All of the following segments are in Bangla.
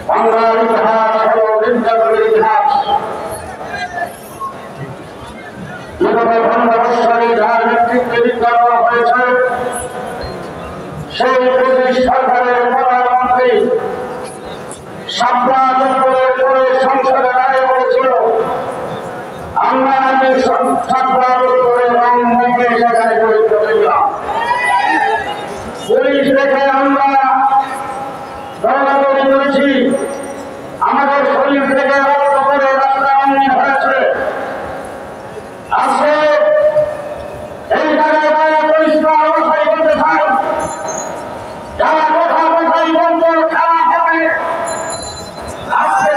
বাংলার ইতিহাস হল বিপ্লবের ইতিহাস। যার নেতৃত্বে বিজ্ঞান করা হয়েছে সেই ব্রিটিশ সরকারের প্রধানমন্ত্রী সাপ্তাহের পরে সংসদে রায় করেছিল আমরা নাকি সাপ্তাহের করে রং মেঘে সেখানে পরিচিত হইলাম। পুলিশ দেখে আমরা দৌড়াদৌড়ি করেছি, আমাদের শরীর থেকে রক্ত করে রাস্তা অন্য হয়েছে। আজকে এই জায়গায় পরিষ্কার অবস্থায় বলতে চাই, যারা কথা কথাই বলতো খেলা হবে আজকে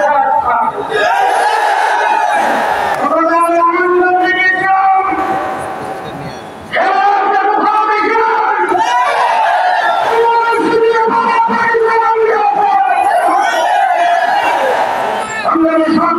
I'm